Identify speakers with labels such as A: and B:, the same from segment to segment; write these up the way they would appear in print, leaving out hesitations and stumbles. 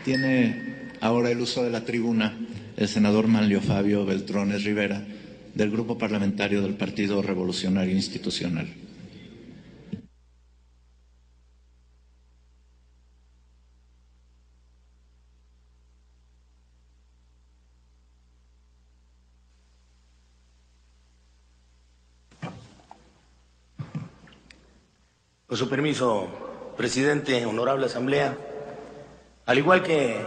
A: Tiene ahora el uso de la tribuna el senador Manlio Fabio Beltrones Rivera, del Grupo Parlamentario del Partido Revolucionario Institucional.
B: Con su permiso, presidente, honorable asamblea, al igual que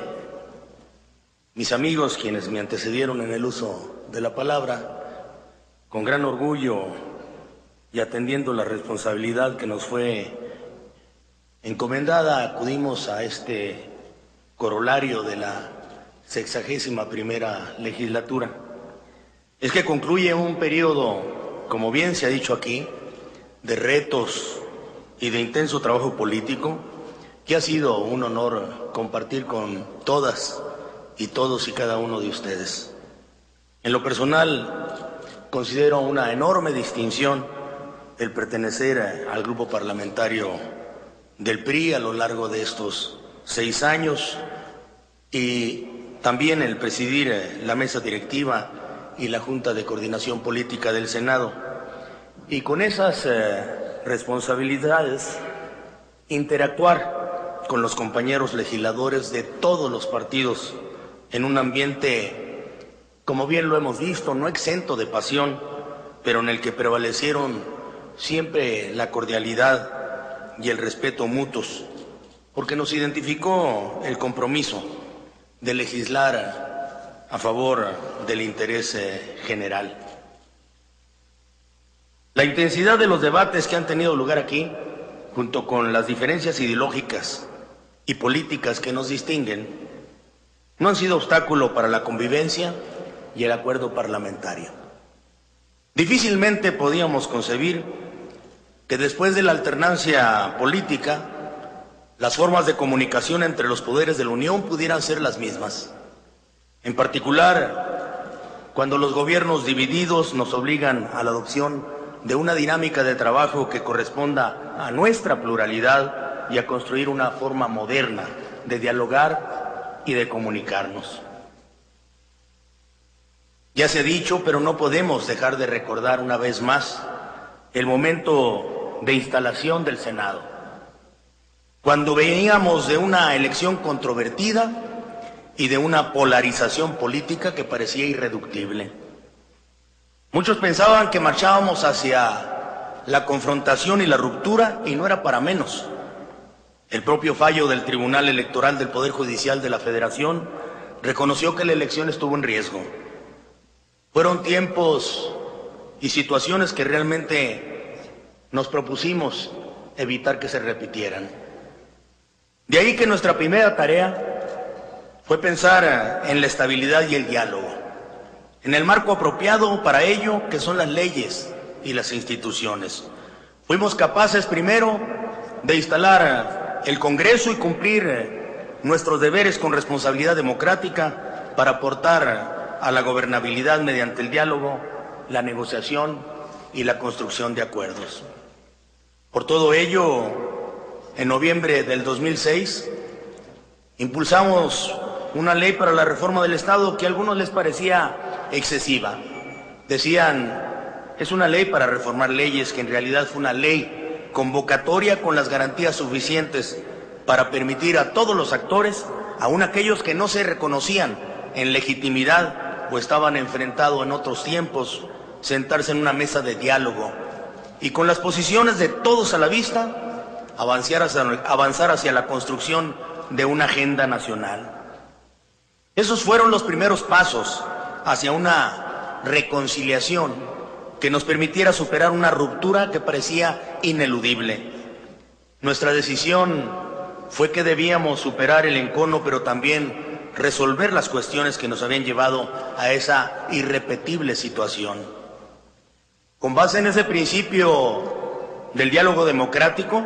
B: mis amigos quienes me antecedieron en el uso de la palabra, con gran orgullo y atendiendo la responsabilidad que nos fue encomendada, acudimos a este corolario de la 61ª legislatura. Es que concluye un periodo, como bien se ha dicho aquí, de retos y de intenso trabajo político, que ha sido un honor compartir con todas y todos y cada uno de ustedes. En lo personal, considero una enorme distinción el pertenecer al grupo parlamentario del PRI a lo largo de estos 6 años y también el presidir la mesa directiva y la Junta de Coordinación Política del Senado. Y con esas responsabilidades, interactuar con los compañeros legisladores de todos los partidos en un ambiente, como bien lo hemos visto, no exento de pasión, pero en el que prevalecieron siempre la cordialidad y el respeto mutuos, porque nos identificó el compromiso de legislar a favor del interés general. La intensidad de los debates que han tenido lugar aquí, junto con las diferencias ideológicas y políticas que nos distinguen, no han sido obstáculo para la convivencia y el acuerdo parlamentario. Difícilmente podíamos concebir que después de la alternancia política, las formas de comunicación entre los poderes de la Unión pudieran ser las mismas. En particular, cuando los gobiernos divididos nos obligan a la adopción de una dinámica de trabajo que corresponda a nuestra pluralidad y a construir una forma moderna de dialogar y de comunicarnos. Ya se ha dicho, pero no podemos dejar de recordar una vez más el momento de instalación del Senado, cuando veníamos de una elección controvertida y de una polarización política que parecía irreductible. Muchos pensaban que marchábamos hacia la confrontación y la ruptura, y no era para menos. El propio fallo del Tribunal Electoral del Poder Judicial de la Federación reconoció que la elección estuvo en riesgo. Fueron tiempos y situaciones que realmente nos propusimos evitar que se repitieran. De ahí que nuestra primera tarea fue pensar en la estabilidad y el diálogo, en el marco apropiado para ello, que son las leyes y las instituciones. Fuimos capaces primero de instalar el Congreso y cumplir nuestros deberes con responsabilidad democrática para aportar a la gobernabilidad mediante el diálogo, la negociación y la construcción de acuerdos. Por todo ello, en noviembre del 2006, impulsamos una ley para la reforma del Estado que a algunos les parecía excesiva. Decían, es una ley para reformar leyes, que en realidad fue una ley convocatoria con las garantías suficientes para permitir a todos los actores, aun aquellos que no se reconocían en legitimidad o estaban enfrentados en otros tiempos, sentarse en una mesa de diálogo y con las posiciones de todos a la vista, avanzar hacia la construcción de una agenda nacional. Esos fueron los primeros pasos hacia una reconciliación que nos permitiera superar una ruptura que parecía ineludible. Nuestra decisión fue que debíamos superar el encono, pero también resolver las cuestiones que nos habían llevado a esa irrepetible situación. Con base en ese principio del diálogo democrático,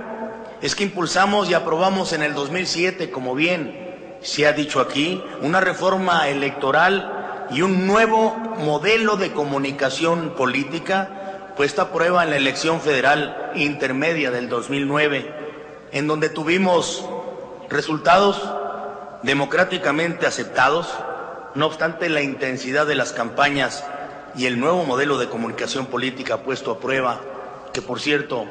B: es que impulsamos y aprobamos en el 2007, como bien se ha dicho aquí, una reforma electoral y un nuevo modelo de comunicación política puesta a prueba en la elección federal intermedia del 2009, en donde tuvimos resultados democráticamente aceptados, no obstante la intensidad de las campañas y el nuevo modelo de comunicación política puesto a prueba, que por cierto,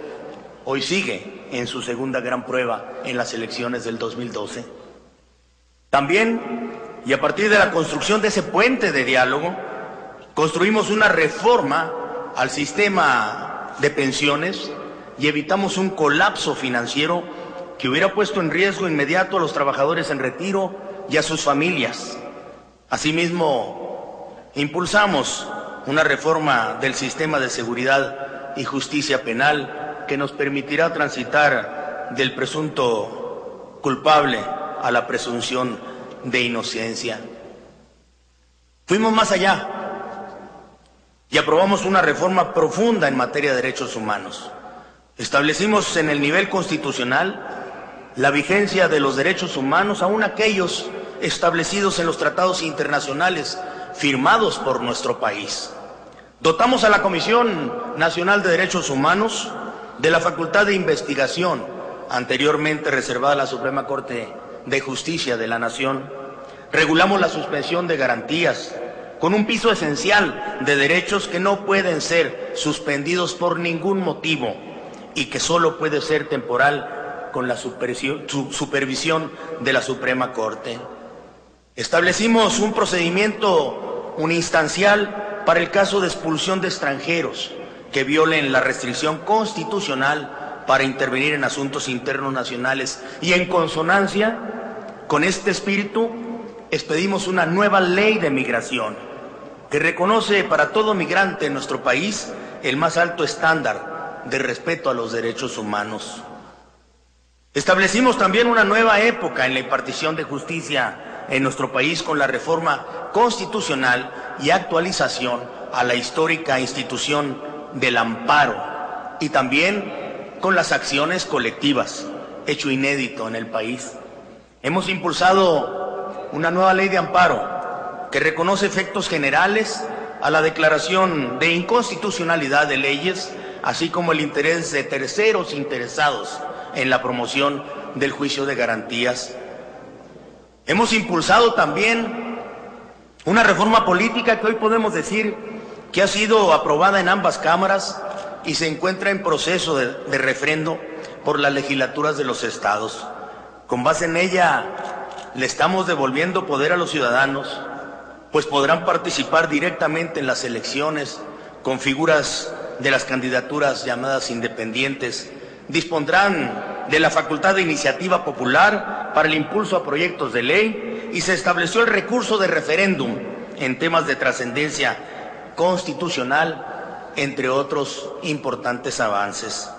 B: hoy sigue en su segunda gran prueba en las elecciones del 2012. También, y a partir de la construcción de ese puente de diálogo, construimos una reforma al sistema de pensiones y evitamos un colapso financiero que hubiera puesto en riesgo inmediato a los trabajadores en retiro y a sus familias. Asimismo, impulsamos una reforma del sistema de seguridad y justicia penal que nos permitirá transitar del presunto culpable a la presunción de inocencia. Fuimos más allá y aprobamos una reforma profunda en materia de derechos humanos. Establecimos en el nivel constitucional la vigencia de los derechos humanos, aun aquellos establecidos en los tratados internacionales firmados por nuestro país. Dotamos a la Comisión Nacional de Derechos Humanos de la facultad de investigación anteriormente reservada a la Suprema Corte de Justicia de la Nación. Regulamos la suspensión de garantías con un piso esencial de derechos que no pueden ser suspendidos por ningún motivo y que solo puede ser temporal con la supervisión de la Suprema Corte. Establecimos un procedimiento uninstancial para el caso de expulsión de extranjeros que violen la restricción constitucional para intervenir en asuntos internos nacionales, y en consonancia con este espíritu expedimos una nueva ley de migración que reconoce para todo migrante en nuestro país el más alto estándar de respeto a los derechos humanos. Establecimos también una nueva época en la impartición de justicia en nuestro país con la reforma constitucional y actualización a la histórica institución del amparo, y también con las acciones colectivas, hecho inédito en el país. Hemos impulsado una nueva ley de amparo que reconoce efectos generales a la declaración de inconstitucionalidad de leyes, así como el interés de terceros interesados en la promoción del juicio de garantías. Hemos impulsado también una reforma política que hoy podemos decir que ha sido aprobada en ambas cámaras y se encuentra en proceso de refrendo por las legislaturas de los estados. Con base en ella, le estamos devolviendo poder a los ciudadanos, pues podrán participar directamente en las elecciones con figuras de las candidaturas llamadas independientes. Dispondrán de la facultad de iniciativa popular para el impulso a proyectos de ley, y se estableció el recurso de referéndum en temas de trascendencia constitucional, entre otros importantes avances.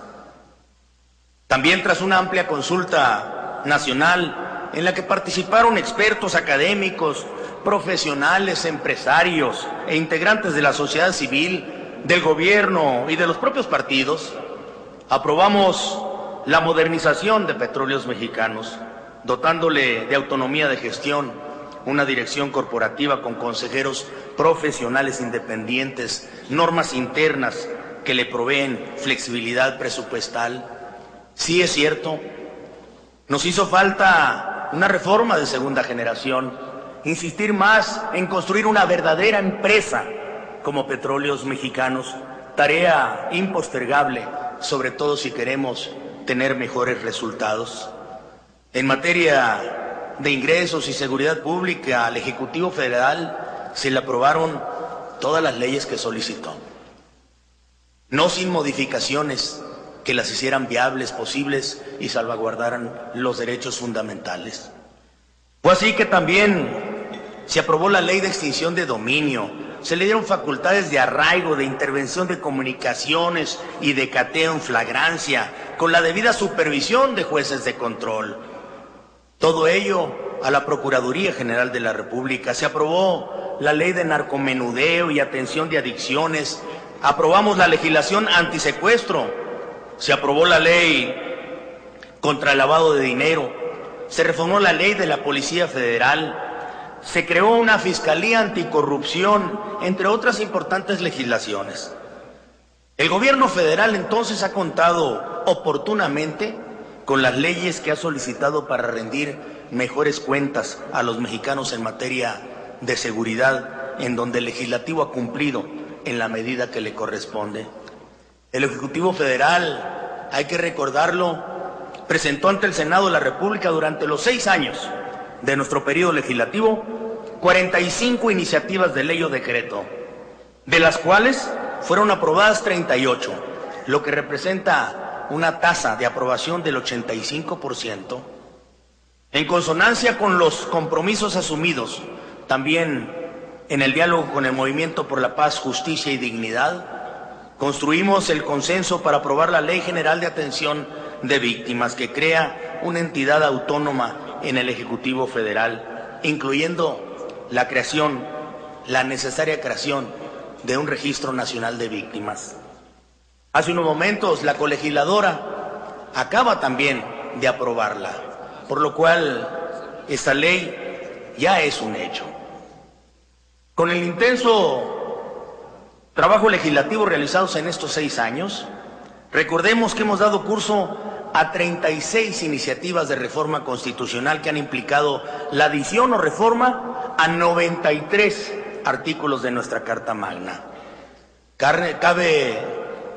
B: También, tras una amplia consulta nacional en la que participaron expertos académicos, profesionales, empresarios e integrantes de la sociedad civil, del gobierno y de los propios partidos, aprobamos la modernización de Petróleos Mexicanos, dotándole de autonomía de gestión, una dirección corporativa con consejeros profesionales independientes, normas internas que le proveen flexibilidad presupuestal. Sí, es cierto, nos hizo falta una reforma de segunda generación, insistir más en construir una verdadera empresa como Petróleos Mexicanos, tarea impostergable, sobre todo si queremos tener mejores resultados. En materia de ingresos y seguridad pública, al Ejecutivo Federal se le aprobaron todas las leyes que solicitó, no sin modificaciones que las hicieran viables, posibles y salvaguardaran los derechos fundamentales. Fue así que también se aprobó la ley de extinción de dominio, se le dieron facultades de arraigo, de intervención de comunicaciones y de cateo en flagrancia, con la debida supervisión de jueces de control. Todo ello a la Procuraduría General de la República. Se aprobó la ley de narcomenudeo y atención de adicciones, aprobamos la legislación antisecuestro, se aprobó la ley contra el lavado de dinero, se reformó la ley de la Policía Federal, se creó una Fiscalía Anticorrupción, entre otras importantes legislaciones. El gobierno federal entonces ha contado oportunamente con las leyes que ha solicitado para rendir mejores cuentas a los mexicanos en materia de seguridad, en donde el legislativo ha cumplido en la medida que le corresponde. El Ejecutivo Federal, hay que recordarlo, presentó ante el Senado de la República durante los 6 años de nuestro periodo legislativo 45 iniciativas de ley o decreto, de las cuales fueron aprobadas 38, lo que representa una tasa de aprobación del 85%. En consonancia con los compromisos asumidos también en el diálogo con el Movimiento por la Paz, Justicia y Dignidad, construimos el consenso para aprobar la Ley General de Atención de Víctimas, que crea una entidad autónoma en el Ejecutivo Federal, incluyendo la necesaria creación de un Registro Nacional de Víctimas. Hace unos momentos la colegisladora acaba también de aprobarla, por lo cual esta ley ya es un hecho. Con el intenso trabajo legislativo realizado en estos 6 años, recordemos que hemos dado curso a 36 iniciativas de reforma constitucional que han implicado la adición o reforma a 93 artículos de nuestra Carta Magna. Cabe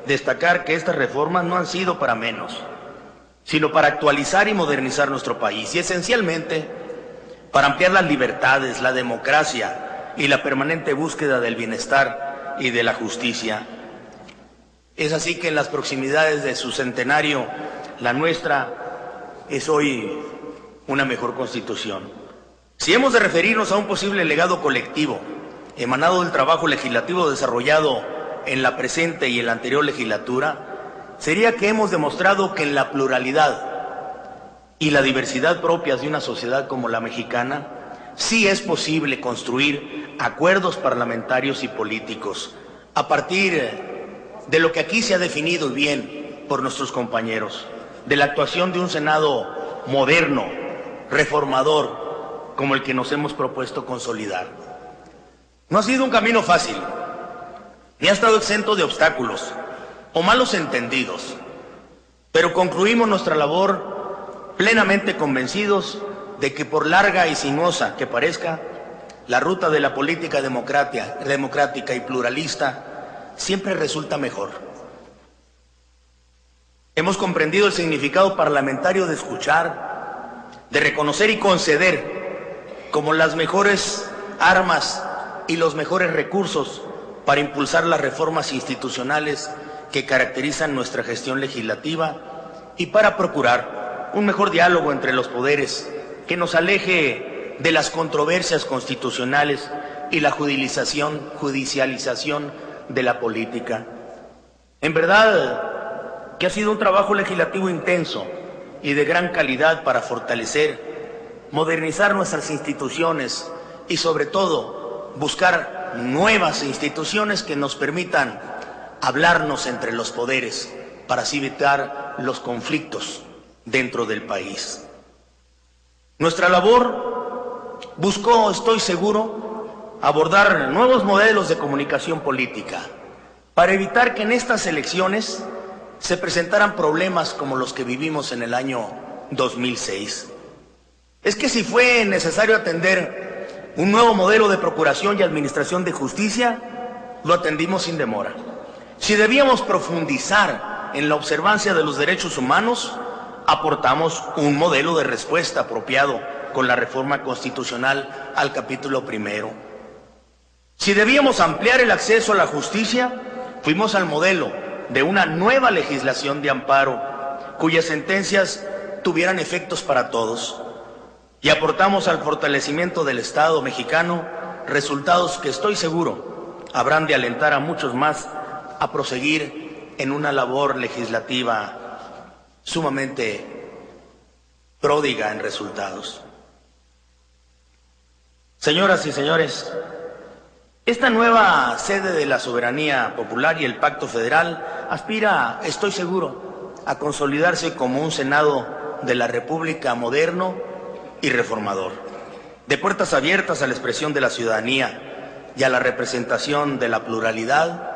B: destacar que estas reformas no han sido para menos, sino para actualizar y modernizar nuestro país, y esencialmente para ampliar las libertades, la democracia y la permanente búsqueda del bienestar y de la justicia. Es así que en las proximidades de su centenario, la nuestra es hoy una mejor Constitución. Si hemos de referirnos a un posible legado colectivo emanado del trabajo legislativo desarrollado en la presente y en la anterior legislatura, sería que hemos demostrado que en la pluralidad y la diversidad propias de una sociedad como la mexicana, sí es posible construir acuerdos parlamentarios y políticos a partir de lo que aquí se ha definido bien por nuestros compañeros, de la actuación de un Senado moderno, reformador, como el que nos hemos propuesto consolidar. No ha sido un camino fácil, ni ha estado exento de obstáculos o malos entendidos, pero concluimos nuestra labor plenamente convencidos de que, por larga y sinuosa que parezca, la ruta de la política democrática y pluralista siempre resulta mejor. Hemos comprendido el significado parlamentario de escuchar, de reconocer y conceder como las mejores armas y los mejores recursos para impulsar las reformas institucionales que caracterizan nuestra gestión legislativa y para procurar un mejor diálogo entre los poderes que nos aleje de las controversias constitucionales y la judicialización de la política. En verdad que ha sido un trabajo legislativo intenso y de gran calidad para fortalecer, modernizar nuestras instituciones y, sobre todo, buscar nuevas instituciones que nos permitan hablarnos entre los poderes para así evitar los conflictos dentro del país. Nuestra labor buscó, estoy seguro, abordar nuevos modelos de comunicación política para evitar que en estas elecciones se presentaran problemas como los que vivimos en el año 2006. Es que si fue necesario atender un nuevo modelo de procuración y administración de justicia, lo atendimos sin demora. Si debíamos profundizar en la observancia de los derechos humanos, aportamos un modelo de respuesta apropiado con la reforma constitucional al capítulo 1. Si debíamos ampliar el acceso a la justicia, fuimos al modelo de una nueva legislación de amparo, cuyas sentencias tuvieran efectos para todos, y aportamos al fortalecimiento del Estado mexicano resultados que estoy seguro habrán de alentar a muchos más a proseguir en una labor legislativa sumamente pródiga en resultados. Señoras y señores, esta nueva sede de la soberanía popular y el Pacto Federal aspira, estoy seguro, a consolidarse como un Senado de la República moderno y reformador, de puertas abiertas a la expresión de la ciudadanía y a la representación de la pluralidad